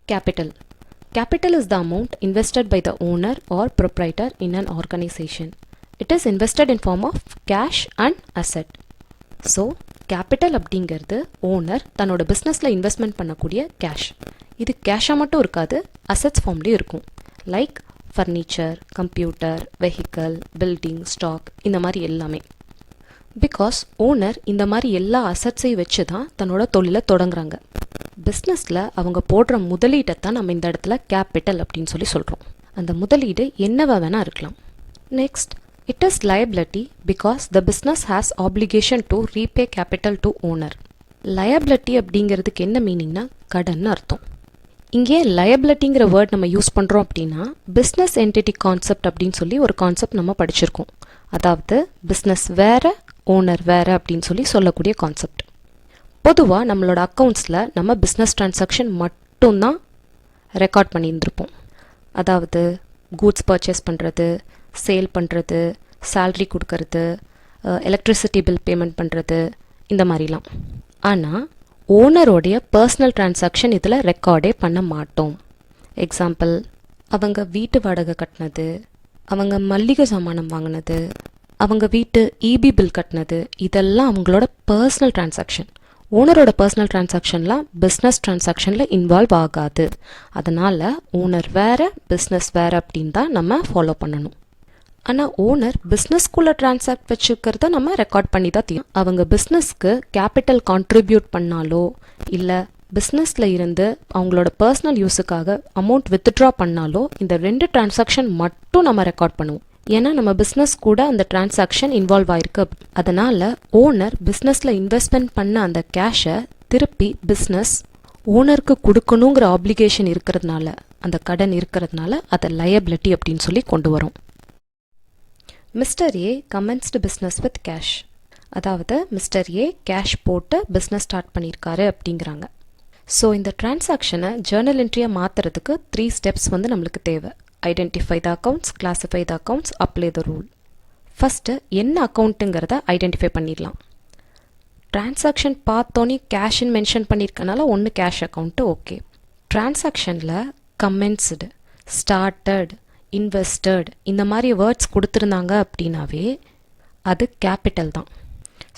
Capital. Capital is the amount invested by the owner or proprietor in an organization. It is invested in form of cash and asset. So, capital அப்படிங்கிறது owner தன்னோட பிஸ்னஸில் investment பண்ணக்கூடிய cash. இது கேஷாக மட்டும் இருக்காது, assets ஃபார்ம்லேயும் இருக்கும். Like furniture, computer, vehicle, building, stock, இந்த மாதிரி எல்லாமே. பிகாஸ் ஓனர் இந்த மாதிரி எல்லா அசட்ஸையும் வச்சு தான் தன்னோட தொழிலை தொடங்குறாங்க. பிஸ்னஸில் அவங்க போடுற முதலீட்டை தான் நம்ம இந்த இடத்துல கேபிட்டல் அப்படின்னு சொல்லி சொல்கிறோம். அந்த முதலீடு என்னவா வேணால் இருக்கலாம். Next, it is liability because the business has application to repay capital to owner. Liability அப்படிங்கிறதுக்கு என்ன மீனிங்னா கடன் அர்த்தம். இங்கே லயபிலிட்டிங்கிற வேர்ட் நம்ம யூஸ் பண்ணுறோம் அப்படின்னா பிஸ்னஸ் என்டிட்டி கான்செப்ட் அப்படின்னு சொல்லி ஒரு கான்செப்ட் நம்ம படிச்சிருக்கோம். அதாவது பிஸ்னஸ் வேற ஓனர் வேற அப்படின்னு சொல்லி சொல்லக்கூடிய கான்செப்ட். பொதுவாக நம்மளோட அக்கௌண்ட்ஸில் நம்ம பிஸ்னஸ் ட்ரான்சாக்ஷன் மட்டும்தான் ரெக்கார்ட் பண்ணியிருந்திருப்போம். அதாவது கூட்ஸ் பர்ச்சேஸ் பண்ணுறது, சேல் பண்ணுறது, சேல்ரி கொடுக்கறது, எலக்ட்ரிசிட்டி பில் பேமெண்ட் பண்ணுறது, இந்த மாதிரிலாம். ஆனால் ஓனரோடைய பர்சனல் ட்ரான்சாக்ஷன் இதில் ரெக்கார்டே பண்ண மாட்டோம். எக்ஸாம்பிள், அவங்க வீட்டு வாடகை கட்டினது, அவங்க மல்லிகை சாமானம் வாங்கினது, அவங்க வீட்டு இபி பில் கட்டினது, இதெல்லாம் அவங்களோட பர்சனல் ட்ரான்சாக்ஷன். ஓனரோட பர்சனல் ட்ரான்சாக்ஷன்லாம் பிஸ்னஸ் ட்ரான்சாக்ஷனில் இன்வால்வ் ஆகாது. அதனால் ஓனர் வேறு பிஸ்னஸ் வேறு அப்படின்னு தான் நம்ம ஃபாலோ பண்ணணும். ஆனால் ஓனர் பிஸ்னஸ்குள்ளே ட்ரான்சாக்ட் வச்சுக்கிறத நம்ம ரெக்கார்ட் பண்ணி தான் தீரும். அவங்க பிஸ்னஸ்க்கு கேபிட்டல் கான்ட்ரிபியூட் பண்ணாலோ இல்லை பிஸ்னஸில் இருந்து அவங்களோட பர்சனல் யூஸுக்காக அமௌண்ட் வித்ட்ரா பண்ணாலோ இந்த 2 ட்ரான்சாக்ஷன் மட்டும் நம்ம ரெக்கார்ட் பண்ணுவோம். ஏன்னா நம்ம பிஸ்னஸ் கூட அந்த டிரான்சாக்ஷன் இன்வால்வ் ஆயிருக்கு. அதனால் ஓனர் பிஸ்னஸில் இன்வெஸ்ட்மெண்ட் பண்ண அந்த கேஷை திருப்பி பிஸ்னஸ் ஓனருக்கு கொடுக்கணுங்கிற ஆப்ளிகேஷன் இருக்கிறதுனால, அந்த கடன் இருக்கிறதுனால அதை லயபிலிட்டி அப்படின்னு சொல்லி கொண்டு வரோம். Mister A commenced business with cash. அதாவது மிஸ்டர் ஏ கேஷ் போட்டு பிஸ்னஸ் ஸ்டார்ட் பண்ணியிருக்காரு அப்படிங்கிறாங்க. ஸோ இந்த டிரான்சாக்ஷனை ஜேர்னல் என்ட்ரியாக மாற்றுறதுக்கு 3 ஸ்டெப்ஸ் நம்மளுக்கு தேவை. Identify the accounts, classify the accounts, apply the rule. First என்ன அக்கௌண்ட்டுங்கிறத ஐடென்டிஃபை பண்ணிடலாம். டிரான்சாக்ஷன் பார்த்தோன்னே கேஷ்ன்னு மென்ஷன் பண்ணியிருக்கனால ஒன்று கேஷ் அக்கௌண்ட்டு ஓகே. டிரான்சாக்ஷனில் கமென்ஸ்டு, ஸ்டார்டட், இன்வெஸ்டட் இந்த மாதிரி வேர்ட்ஸ் கொடுத்துருந்தாங்க அப்படின்னாவே அது கேபிட்டல் தான்.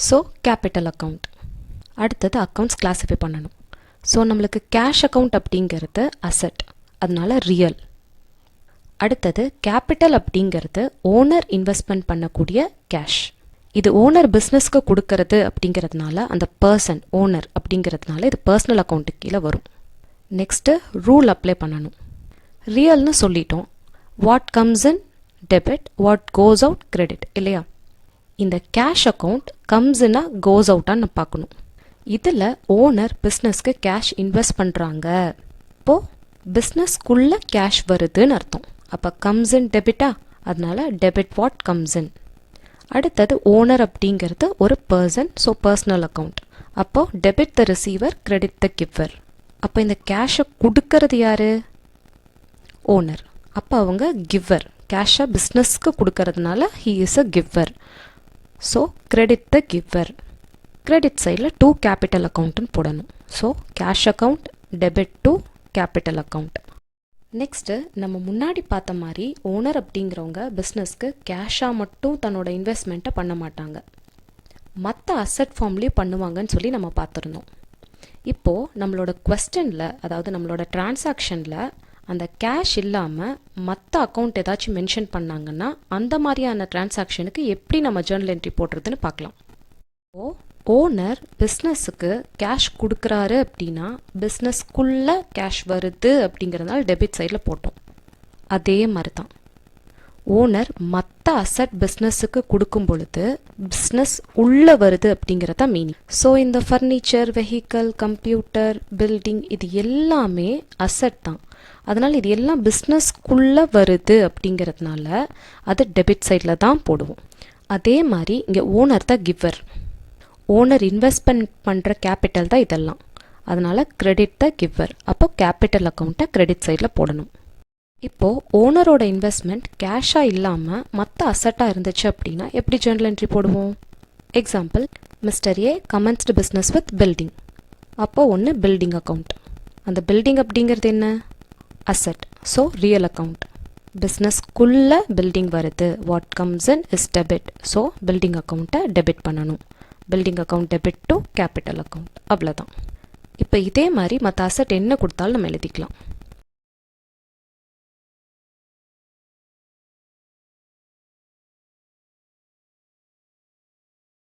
So capital account. அடுத்தது அக்கௌண்ட்ஸ் கிளாஸிஃபை பண்ணணும். ஸோ நம்மளுக்கு கேஷ் அக்கௌண்ட் அப்படிங்கிறது அசட், அதனால ரியல். அடுத்தது கேபிட்டல் அப்படிங்கிறது ஓனர் இன்வெஸ்ட்மெண்ட் பண்ணக்கூடிய கேஷ். இது ஓனர் பிஸ்னஸ்க்கு கொடுக்கறது அப்படிங்கிறதுனால அந்த பர்சன் ஓனர் அப்படிங்கிறதுனால இது பர்சனல் அக்கௌண்ட்டுக்கு கீழே வரும். நெக்ஸ்ட்டு ரூல் அப்ளை பண்ணணும். ரியல்னு சொல்லிட்டோம். What comes in debit, what goes out credit இல்லையா? இந்த கேஷ் அக்கௌண்ட் கம்ஸ்னா கோஸ் அவுட்டான்னு பார்க்கணும். இதில் ஓனர் பிஸ்னஸ்க்கு கேஷ் இன்வெஸ்ட் பண்ணுறாங்க, இப்போது பிஸ்னஸ்க்குள்ளே கேஷ் வருதுன்னு அர்த்தம். அப்போ கம்ஸ் இன் டெபிட்டா, அதனால டெபிட் வாட் கம்ஸ் இன். அடுத்தது ஓனர் அப்படிங்கிறது ஒரு பர்சன், ஸோ பர்சனல் அக்கௌண்ட். அப்போது debit the receiver, credit the giver. அப்போ இந்த கேஷை கொடுக்கறது யார்? ஓனர். அப்போ அவங்க கிவர். கேஷை பிஸ்னஸ்க்கு கொடுக்கறதுனால he is a giver. So credit the giver. Credit சைடில் 2 கேபிட்டல் அக்கௌண்ட்டுன்னு போடணும். So cash account, debit to capital account. Next நம்ம முன்னாடி பார்த்த மாதிரி ஓனர் அப்படிங்கிறவங்க பிஸ்னஸ்க்கு கேஷாக மட்டும் தன்னோட இன்வெஸ்ட்மெண்ட்டை பண்ண மாட்டாங்க, மற்ற அசட் ஃபார்ம்லேயும் பண்ணுவாங்கன்னு சொல்லி நம்ம பார்த்துருந்தோம். இப்போது நம்மளோட குவெஸ்டனில், அதாவது நம்மளோட டிரான்சாக்ஷனில் அந்த கேஷ் இல்லாமல் மற்ற அக்கௌண்ட் ஏதாச்சும் மென்ஷன் பண்ணாங்கன்னா அந்த மாதிரியான டிரான்சாக்ஷனுக்கு எப்படி நம்ம ஜேர்னல் என்ட்ரி போடுறதுன்னு பார்க்கலாம். ஓனர் பிஸ்னஸுக்கு கேஷ் கொடுக்குறாரு அப்படின்னா பிஸ்னஸ்க்குள்ளே கேஷ் வருது அப்படிங்கிறதுனால டெபிட் சைடில் போட்டோம். அதே மாதிரி தான் ஓனர் மற்ற அசட் பிஸ்னஸுக்கு கொடுக்கும் பொழுது பிஸ்னஸ் உள்ளே வருது அப்படிங்கிறத மீனிங். ஸோ இந்த ஃபர்னிச்சர், வெஹிக்கல், கம்ப்யூட்டர், பில்டிங் இது எல்லாமே அசட் தான். அதனால் இது எல்லாம் பிஸ்னஸ்க்குள்ளே வருது அப்படிங்கிறதுனால அது டெபிட் சைடில் தான் போடுவோம். அதே மாதிரி இங்கே ஓனர் தான் கிவர். ஓனர் இன்வெஸ்ட்மெண்ட் பண்ணுற கேபிட்டல் தான் இதெல்லாம். அதனால் கிரெடிட் த கிவர். அப்போ கேபிட்டல் அக்கௌண்ட்டை கிரெடிட் சைடில் போடணும். இப்போது ஓனரோட இன்வெஸ்ட்மெண்ட் கேஷாக இல்லாமல் மற்ற அசட்டாக இருந்துச்சு அப்படின்னா எப்படி ஜேர்னல் என்ட்ரி போடுவோம்? Example, mister A commenced business with building. அப்போது ஒன்று பில்டிங் அக்கௌண்ட். அந்த பில்டிங் அப்படிங்கிறது என்ன? அசெட். So real account. பிஸ்னஸ்க்குள்ளே பில்டிங் வருது, what comes in is debit. So building அக்கௌண்ட்டை டெபிட் பண்ணணும். Building account debit to capital account. அவ்வளோதான். இப்போ இதே மாதிரி மற்ற அசெட் என்ன கொடுத்தாலும் நம்ம எழுதிக்கலாம்.